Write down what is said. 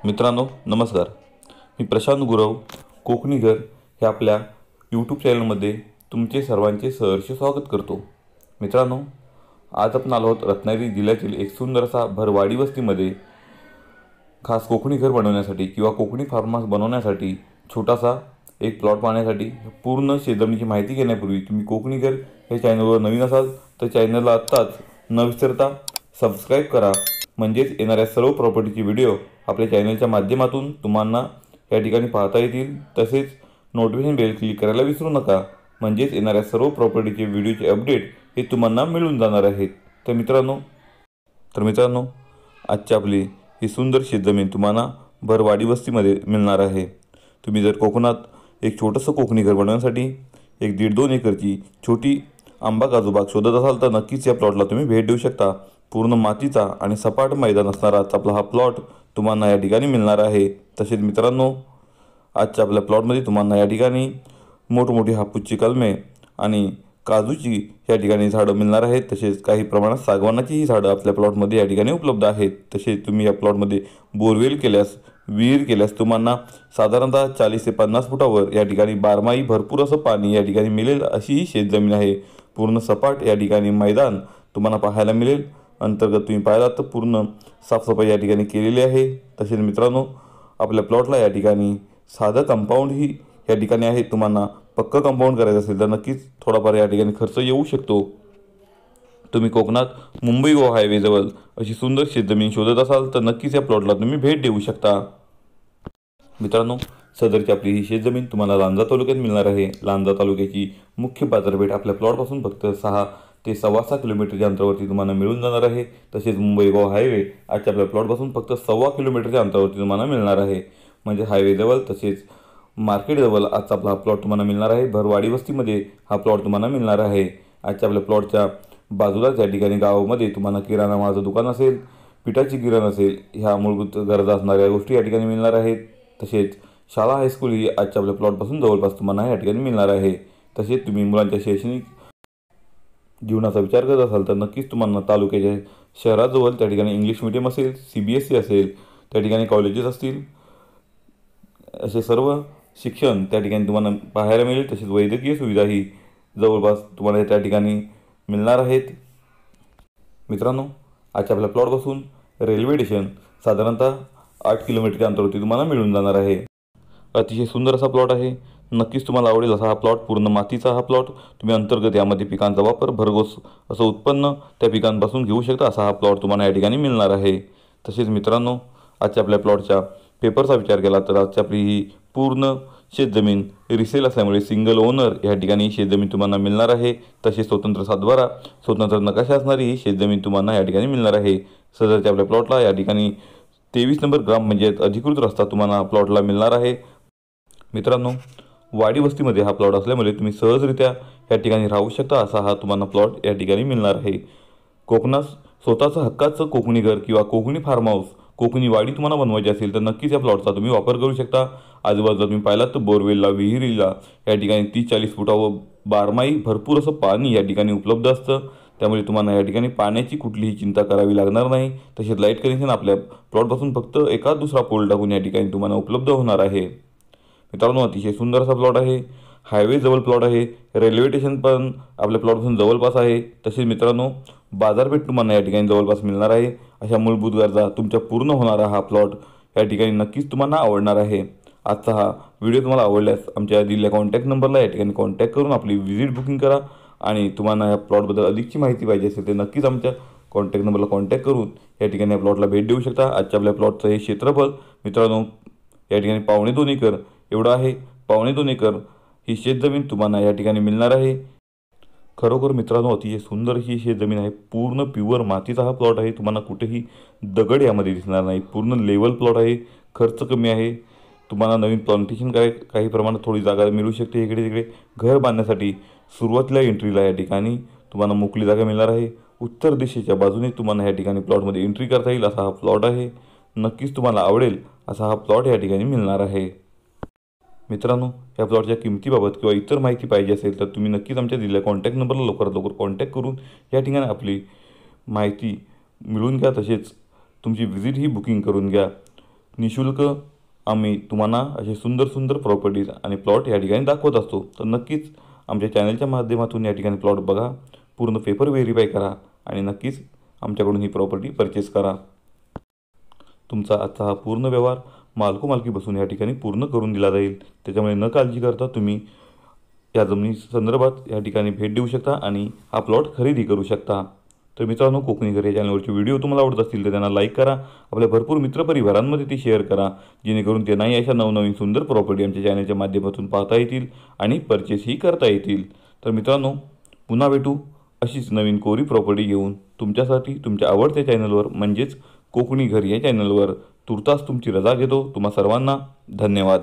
मित्रांनो नमस्कार, मी प्रशांत गुरव कोकणी घर हे आपल्या यूट्यूब चॅनलमध्ये तुमचे सर्वांचे सहर्ष स्वागत करतो। मित्रांनो, आज आपण आलो आहोत रत्नागिरी जिल्ह्यातील एक सुंदर असा भरवाडी वस्तीमध्ये खास कोकणी घर बनवण्यासाठी किंवा कोकणी फार्म हाऊस बनवण्यासाठी छोटासा एक प्लॉट पाहण्यासाठी। पूर्ण शेतजमिनीची माहिती घेण्यापूर्वी तुम्ही कोकणी घर या चॅनलवर नवीन असाल तर चॅनलला आत्ताच न विसरता सबस्क्राईब करा, म्हणजेच येणाऱ्या सर्व प्रॉपर्टीचे व्हिडिओ आपल्या चॅनलच्या माध्यमातून तुम्हाला या ठिकाणी पाहता येतील। तसेच नोटिफिकेशन बेल क्लिक करायला विसरू नका, म्हणजेच येणाऱ्या सर्व प्रॉपर्टीचे व्हिडिओचे अपडेट हे तुम्हाला मिळून जाणार आहेत। तर मित्रांनो आजची आपली ही सुंदर शेतजमीन तुम्हाला भरवाडी वस्तीमध्ये मिळणार आहे। तुम्ही जर कोकणात एक छोटंसं कोकणी घर बनवण्यासाठी 1-1.5-2 एकरची छोटी आंबा काजू बाग शोधत असाल तर नक्कीच या प्लॉटला तुम्ही भेट देऊ शकता। पूर्ण मातीचा आणि सपाट मैदान असणारा आपला हा प्लॉट तुम्हाला या ठिकाणी मिळणार आहे। तसेच मित्रांनो, आजच्या आपल्या प्लॉटमध्ये तुम्हाला या ठिकाणी मोठमोठी हापूसची कलमे आणि काजूची या ठिकाणी झाडं मिळणार आहेत। तसेच काही प्रमाणात सागवानाचीही झाडं आपल्या प्लॉटमध्ये या ठिकाणी उपलब्ध आहेत। तसेच तुम्ही या प्लॉटमध्ये बोरवेल केल्यास, विहीर केल्यास तुम्हाला साधारणतः 40 ते 50 फुटावर या ठिकाणी बारमाही भरपूर असं पाणी या ठिकाणी मिळेल अशी ही शेतजमीन आहे। पूर्ण सपाट या ठिकाणी मैदान तुम्हाला पाहायला मिळेल। अंतर्गत तुम्ही पाहिलात तर पूर्ण साफसफाई या ठिकाणी केलेली आहे। तसेच मित्रांनो, आपल्या प्लॉटला या ठिकाणी साधं कंपाऊंड ही या ठिकाणी आहे। तुम्हाला पक्का कंपाऊंड करायचं असेल तर नक्कीच थोडाफार या ठिकाणी खर्च येऊ शकतो। तुम्ही कोकणात मुंबई गोवा हायवेजवळ अशी सुंदर शेतजमीन शोधत असाल तर नक्कीच या प्लॉटला तुम्ही भेट देऊ शकता। मित्रांनो, सदरची आपली ही शेतजमीन तुम्हाला लांजा तालुक्यात मिळणार आहे। लांजा तालुक्याची मुख्य बाजारपेठ आपल्या प्लॉटपासून फक्त 6 ते 6.25 किलोमीटरच्या अंतरावरती तुम्हाला मिळून जाणार आहे। तसेच मुंबई गोवा हायवे आजच्या आपल्या प्लॉटपासून फक्त 1.25 किलोमीटरच्या अंतरावरती तुम्हाला मिळणार आहे। म्हणजे हायवेजवळ तसेच मार्केटजवळ आजचा आपला हा प्लॉट तुम्हाला मिळणार आहे। भरवाडी वस्तीमध्ये हा प्लॉट तुम्हाला मिळणार आहे। आजच्या आपल्या प्लॉटच्या बाजूलाच या ठिकाणी गावामध्ये तुम्हाला किराणा मालाचं दुकान असेल, पिठाची गिरण असेल, ह्या मूलभूत गरजा असणाऱ्या गोष्टी या ठिकाणी मिळणार आहेत। तसेच शाळा हायस्कूल ही आजच्या आपल्या प्लॉटपासून जवळपास तुम्हाला या ठिकाणी मिळणार आहे। तसेच तुम्ही मुलांच्या शैक्षणिक जीवनाचा विचार करत असाल तर नक्कीच तुम्हाला तालुक्याच्या शहराजवळ त्या ठिकाणी इंग्लिश मीडियम असेल, CBSE असेल, त्या ठिकाणी कॉलेजेस असतील, असे सर्व शिक्षण त्या ठिकाणी तुम्हाला पाहायला मिळेल। तसेच वैद्यकीय सुविधाही जवळपास तुम्हाला त्या ठिकाणी मिळणार आहेत। मित्रांनो, आजच्या आपल्या प्लॉटपासून रेल्वे स्टेशन साधारणतः 8 किलोमीटरच्या अंतरावरती तुम्हाला मिळून जाणार आहे। अतिशय सुंदर असा प्लॉट आहे, नक्कीच तुम्हाला आवडेल असा हा प्लॉट। पूर्ण मातीचा हा प्लॉट, तुम्ही अंतर्गत यामध्ये पिकांचा वापर भरघोस असं उत्पन्न त्या पिकांपासून घेऊ शकता असा हा प्लॉट तुम्हाला या ठिकाणी मिळणार आहे। तसेच मित्रांनो, आजच्या आपल्या प्लॉटच्या पेपरचा विचार केला तर आजची आपली ही पूर्ण शेतजमीन रिसेल असल्यामुळे सिंगल ओनर या ठिकाणी शेतजमीन तुम्हाला मिळणार आहे। तसेच स्वतंत्र सातबारा, स्वतंत्र नकाशा असणारी ही शेतजमीन तुम्हाला या ठिकाणी मिळणार आहे। सदरच्या आपल्या प्लॉटला या ठिकाणी 23 नंबर ग्रामपंचायत अधिकृत रस्ता तुम्हाला प्लॉटला मिळणार आहे। मित्रांनो, वाडी वस्तीमध्ये हा प्लॉट असल्यामुळे तुम्ही सहजरित्या या ठिकाणी राहू शकता असा हा तुम्हाला प्लॉट या ठिकाणी मिळणार आहे। कोकणात स्वतःचं हक्काचं कोकणी घर किंवा कोकणी फार्म हाऊस, कोकणी वाडी तुम्हाला बनवायची असेल तर नक्कीच या प्लॉटचा तुम्ही वापर करू शकता। आजूबाजूला तुम्ही पाहिलात तर बोरवेलला, विहिरीला या ठिकाणी 30-40 फुटावर बारमाही भरपूर असं पाणी या ठिकाणी उपलब्ध असतं। त्यामुळे तुम्हाला या ठिकाणी पाण्याची कुठलीही चिंता करावी लागणार नाही। तसेच लाईट कनेक्शन आपल्या प्लॉटपासून फक्त एखाद दुसरा पोल टाकून या ठिकाणी तुम्हाला उपलब्ध होणार आहे। मित्रांनो, अतिशय सुंदर असा प्लॉट आहे, हायवे जवळ प्लॉट आहे, रेल्वे स्टेशन पण आपल्या प्लॉटपासून जवळपास आहे। तसेच मित्रांनो, बाजारपेठ तुम्हाला या ठिकाणी जवळपास मिळणार आहे। अशा मूलभूत गरजा तुमच्या पूर्ण होणारा हा प्लॉट या ठिकाणी नक्कीच तुम्हाला आवडणार आहे। आजचा हा व्हिडिओ तुम्हाला आवडल्यास आमच्या दिलेल्या कॉन्टॅक्ट नंबरला या ठिकाणी कॉन्टॅक्ट करून आपली व्हिजिट बुकिंग करा। आणि तुम्हाला या प्लॉटबद्दल अधिकची माहिती पाहिजे असेल तर नक्कीच आमच्या कॉन्टॅक्ट नंबरला कॉन्टॅक्ट करून या ठिकाणी या प्लॉटला भेट देऊ शकता। आजच्या आपल्या प्लॉटचं हे क्षेत्रफळ मित्रांनो या ठिकाणी 2.25 एकर एवढं आहे। 2.25 एकर ही शेतजमीन तुम्हाला या ठिकाणी मिळणार आहे। खरोखर मित्रांनो, अतिशय सुंदर ही शेतजमीन आहे। पूर्ण प्युअर मातीचा हा प्लॉट आहे, तुम्हाला कुठेही दगड यामध्ये दिसणार नाही। पूर्ण लेवल प्लॉट आहे, खर्च कमी आहे। तुम्हाला नवीन प्लांटेशन काही प्रमाणात थोडी जागा मिळू शकते। इकडे तिकडे घर बांधण्यासाठी सुरुवातीला एंट्रीला या ठिकाणी तुम्हाला मोकळी जागा मिळणार आहे। उत्तर दिशेच्या बाजूने तुम्हाला या ठिकाणी प्लॉटमध्ये एंट्री करता येईल असा हा प्लॉट आहे। नक्कीच तुम्हाला आवडेल असा हा प्लॉट या ठिकाणी मिळणार आहे। मित्रांनो, या प्लॉटच्या किमतीबाबत किंवा इतर माहिती पाहिजे असेल तर तुम्ही नक्कीच आमच्या दिलेल्या कॉन्टॅक्ट नंबरला लवकरात लवकर कॉन्टॅक्ट करून या ठिकाणी आपली माहिती मिळवून घ्या। तसेच तुमची व्हिजिट ही बुकिंग करून घ्या। निशुल्क आम्ही तुम्हाला असे सुंदर सुंदर प्रॉपर्टीज आणि प्लॉट या ठिकाणी दाखवत असतो. तर नक्कीच आमच्या चॅनलच्या माध्यमातून या ठिकाणी प्लॉट बघा, पूर्ण पेपर व्हेरीफाय करा आणि नक्कीच आमच्याकडून ही प्रॉपर्टी परचेस करा. तुमचा आजचा हा पूर्ण व्यवहार मालकी बसून या ठिकाणी पूर्ण करून दिला जाईल. त्याच्यामुळे न काळजी करता तुम्ही या जमिनी संदर्भात या ठिकाणी भेट देऊ शकता आणि हा प्लॉट खरेदी करू शकता. तर मित्रांनो, कोकणी घर या चॅनलवरचे व्हिडिओ तुम्हाला आवडत असतील तर त्यांना लाईक करा, आपल्या भरपूर मित्रपरिवारांमध्ये ती शेअर करा, जेणेकरून त्यांनाही अशा नवनवीन सुंदर प्रॉपर्टी आमच्या चॅनलच्या माध्यमातून पाहता येतील आणि परचेसही करता येतील. तर मित्रांनो, पुन्हा भेटू अशीच नवीन कोरी प्रॉपर्टी घेऊन तुमच्यासाठी तुमच्या आवडत्या चॅनलवर म्हणजेच कोकणी घर या चॅनलवर. तुर्तास तुमची रजा घेतो. तुम्हा सर्वांना धन्यवाद.